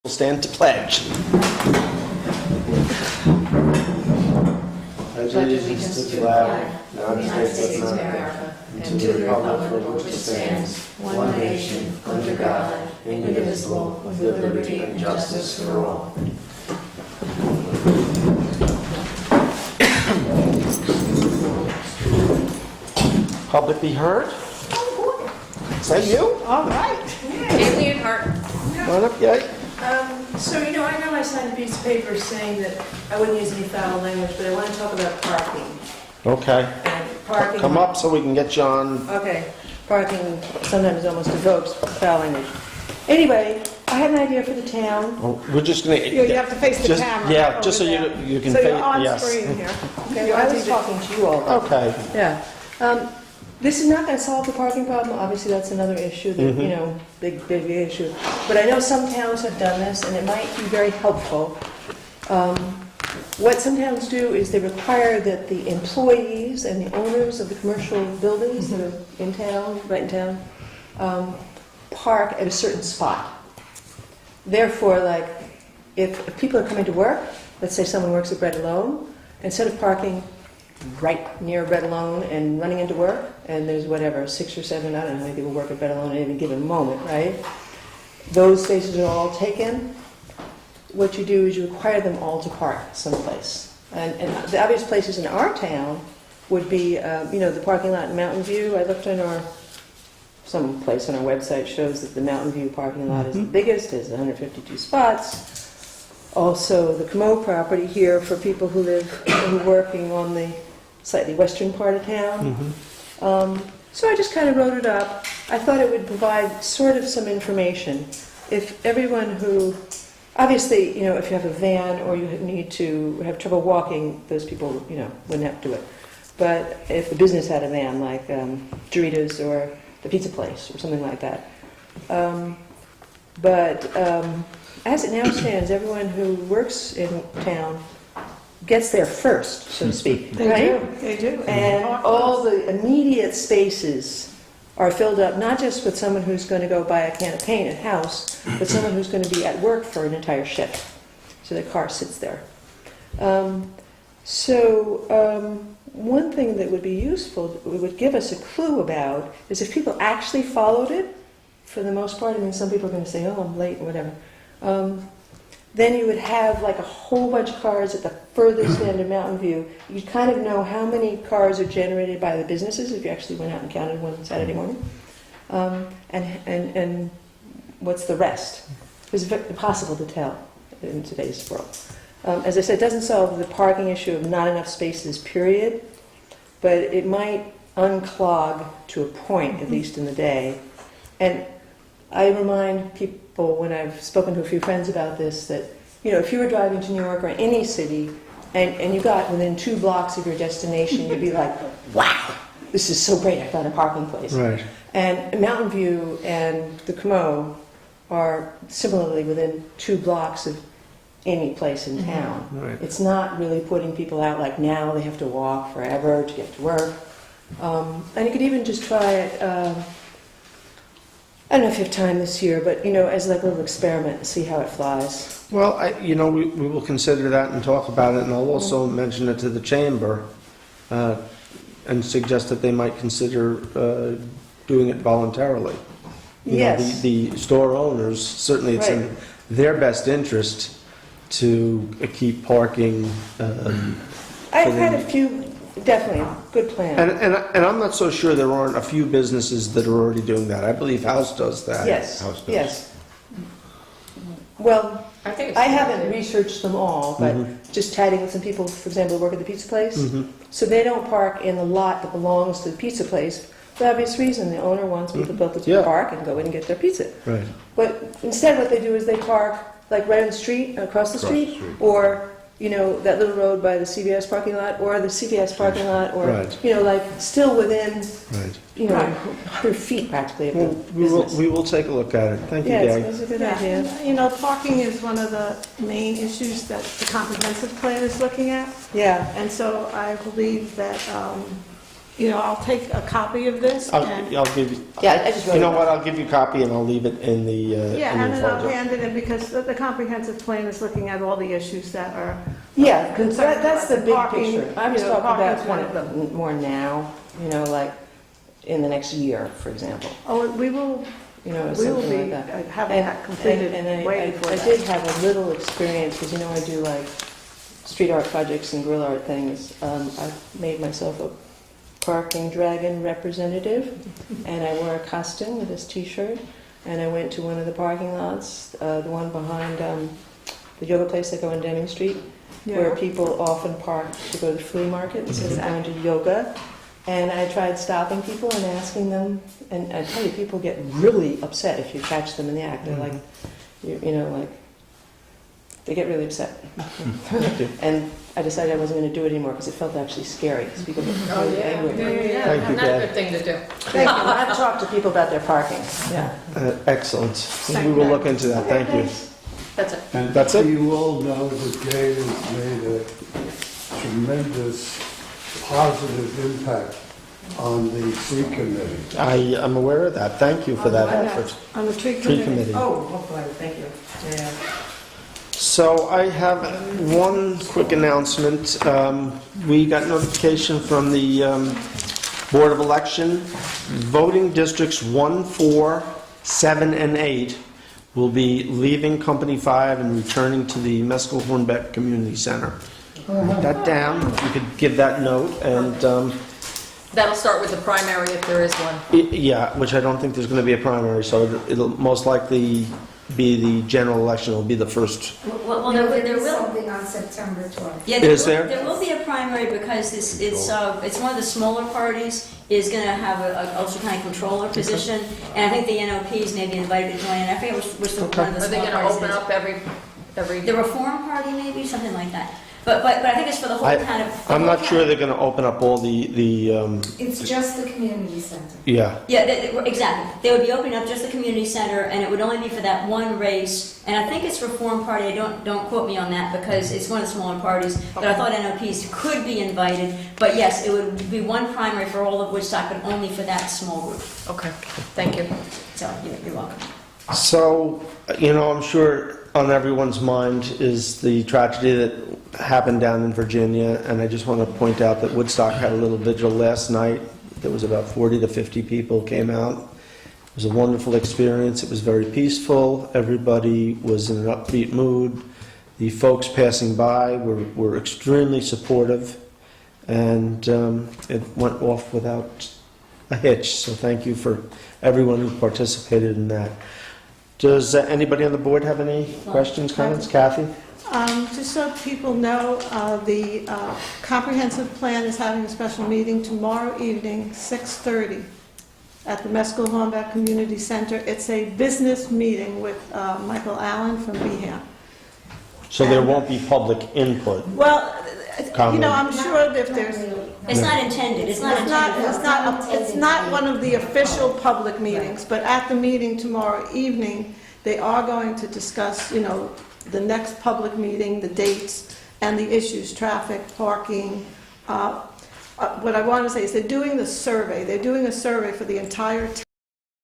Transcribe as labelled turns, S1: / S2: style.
S1: We'll stand to pledge.
S2: Pledge allegiance to the flag of the United States of America and to the republic for which it stands, one nation, under God, indivisible, with liberty and justice for all.
S1: Public be heard. Is that you?
S3: All right.
S4: Haley and Hart.
S1: Come on up, yay.
S3: I know I signed a piece of paper saying that I wouldn't use any foul language, but I want to talk about parking.
S1: Okay.
S3: And parking.
S1: Come up so we can get you on.
S3: Okay. Parking sometimes almost evokes foul language. Anyway, I had an idea for the town.
S1: Oh, we're just gonna.
S5: You have to face the camera.
S1: Yeah, just so
S5: over there.
S1: you can.
S5: So you're on
S1: yes.
S5: screen here.
S3: Okay, well, I was talking to you all.
S1: Okay.
S3: Yeah. This is not going to solve the parking problem. Obviously, that's another issue that, big issue. But I know some towns have done this, and it might be very helpful. What some towns do is they require that the employees and the owners of the commercial buildings that are in town, right in town, park at a certain spot. Therefore, like, if people are coming to work, let's say someone works at Bread Alone, instead of parking right near Bread Alone and running into work, and there's whatever, 6 or 7, I don't know how many people work at Bread Alone at any given moment, right? Those spaces are all taken. What you do is you require them all to park someplace. And the obvious places in our town would be, the parking lot in Mountain View. I looked on some place on our website shows that the Mountain View parking lot is the biggest, has 152 spots. Also, the Comeau property here for people who are working on the slightly western part of town. So I just kind of wrote it up. I thought it would provide sort of some information. If everyone who, obviously, if you have a van or you need to have trouble walking, those people, wouldn't have to do it. But if the business had a van, like Doritos or the pizza place or something like that. As it now stands, everyone who works in town gets there first, so to speak.
S5: They do.
S3: And all the immediate spaces are filled up, not just with someone who's going to go buy a can of paint at house, but someone who's going to be at work for an entire shift. So their car sits there. One thing that would be useful, it would give us a clue about, is if people actually followed it, for the most part. I mean, some people are going to say, oh, I'm late, or whatever. Then you would have like a whole bunch of cars at the furthest end of Mountain View. You'd kind of know how many cars are generated by the businesses if you actually went out and counted one Saturday morning. And what's the rest? It's impossible to tell in today's world. As I said, it doesn't solve the parking issue of not enough spaces, period, but it might unclog to a point, at least in the day. And I remind people when I've spoken to a few friends about this that, if you were driving to New York or any city and you got within 2 blocks of your destination, you'd be like, wow, this is so great, I found a parking place.
S1: Right.
S3: And Mountain View and the Comeau are similarly within 2 blocks of any place in town.
S1: Right.
S3: It's not really putting people out like now they have to walk forever to get to work. And you could even just try it, I don't know if you have time this year, but, as like a little experiment and see how it flies.
S1: Well, we will consider that and talk about it, and I'll also mention it to the chamber and suggest that they might consider doing it voluntarily.
S3: Yes.
S1: The store owners, certainly it's in their best interest to keep parking.
S3: I've had a few, definitely, good plan.
S1: And I'm not so sure there aren't a few businesses that are already doing that. I believe House does that.
S3: Yes,
S1: House does.
S3: yes. Well,
S4: I think it's
S3: I haven't researched them all, but just chatting with some people, for example, who work at the pizza place. So they don't park in the lot that belongs to the pizza place for the obvious reason. The owner wants people to park and go in and get their pizza.
S1: Right.
S3: But instead what they do is they park like right on the street, across the street, or that little road by the CVS parking lot, or the CVS parking lot, or like still within 100 feet practically of the business.
S1: We will take a look at it. Thank you,
S3: Yeah,
S1: Gary.
S3: it's a good
S5: Yeah,
S3: idea.
S5: parking is one of the main issues that the comprehensive plan is looking at.
S3: Yeah.
S5: And so I believe that I'll take a copy of this and,
S1: I'll give you,
S3: Yeah, I just wrote
S1: you know
S3: it.
S1: what, I'll give you a copy and I'll leave it in the,
S5: yeah,
S1: in
S5: and
S1: your
S5: then I'll
S1: folder.
S5: hand it in because the comprehensive plan is looking at all the issues that are,
S3: Yeah, because that's the big
S5: Parking,
S3: picture. I'm just
S5: you know,
S3: talking about
S5: parking's one
S3: kind
S5: of
S3: of more now, like in the next year, for example,
S5: we will
S3: or
S5: be
S3: something like that.
S5: having that completed
S3: And
S5: way before
S3: I
S5: that.
S3: did have a little experience, because I do like street art projects and guerrilla art things. I made myself a parking dragon representative, and I wore a costume with this t-shirt, and I went to one of the parking lots, the one behind the yoga place that go on Deming Street, where people often park to go to the flea market instead of going to yoga. And I tried stopping people and asking them, and I tell you, people get really upset if you catch them in the act. They're like, they get really upset. And I decided I wasn't going to do it anymore because it felt actually scary, because people get really angry.
S1: Thank you,
S4: Not a
S1: Dad.
S4: good thing to do.
S3: Thank you. I've talked to people about their parking. Yeah.
S1: Excellent. We will look into that, thank you.
S4: That's it.
S6: And
S1: That's it?
S6: you all know that Gabe has made a tremendous positive impact on the tree committee.
S1: I am aware of that, thank you for that effort.
S5: On the tree
S1: Tree
S5: committee.
S1: committee.
S3: Oh, boy, thank you. Yeah.
S1: So I have one quick announcement. We got notification from the Board of Election. Voting districts 1, 4, 7, and 8 will be leaving Company 5 and returning to the Meskel-Hornbeck Community Center. Write that down, if you could give that note, and
S4: That'll start with the primary if there is one.
S1: yeah, which I don't think there's going to be a primary, so it'll most likely be the general election, will be the first.
S2: Well,
S7: There
S2: there
S7: will be
S2: will,
S7: something on September 12th.
S2: yeah,
S1: Is there?
S2: There will be a primary because it's one of the smaller parties is going to have a Ulster County controller position, and I think the NOPs may be invited to join, and I forget which the one of the
S4: Are they
S2: small
S4: gonna
S2: parties
S4: open
S2: is.
S4: up every?
S2: The Reform Party, maybe, something like that. But I think it's for the whole kind of.
S1: I'm not sure they're going to open up all the
S7: It's just the community center.
S1: yeah.
S2: Yeah, exactly. They would be opening up just the community center, and it would only be for that one race. And I think it's Reform Party. Don't quote me on that because it's one of the smaller parties. But I thought NOPs could be invited. But yes, it would be one primary for all of Woodstock, but only for that small group.
S4: Okay, thank you.
S2: So you're welcome.
S1: So, I'm sure on everyone's mind is the tragedy that happened down in Virginia, and I just want to point out that Woodstock had a little vigil last night. There was about 40 to 50 people came out. It was a wonderful experience. It was very peaceful. Everybody was in an upbeat mood. The folks passing by were extremely supportive, and it went off without a hitch. So thank you for everyone who participated in that. Does anybody on the board have any questions, comments? Kathy?
S5: Just so people know, the comprehensive plan is having a special meeting tomorrow evening, 6:30, at the Meskel-Hornbeck Community Center. It's a business meeting with Michael Allen from BHAM.
S1: So there won't be public input?
S5: Well,
S1: Comment.
S5: I'm sure that if there's,
S2: It's not intended. It's not intended.
S5: it's not one of the official public meetings, but at the meeting tomorrow evening, they are going to discuss, the next public meeting, the dates, and the issues, traffic, parking. What I want to say is they're doing the survey. They're doing a survey for the entire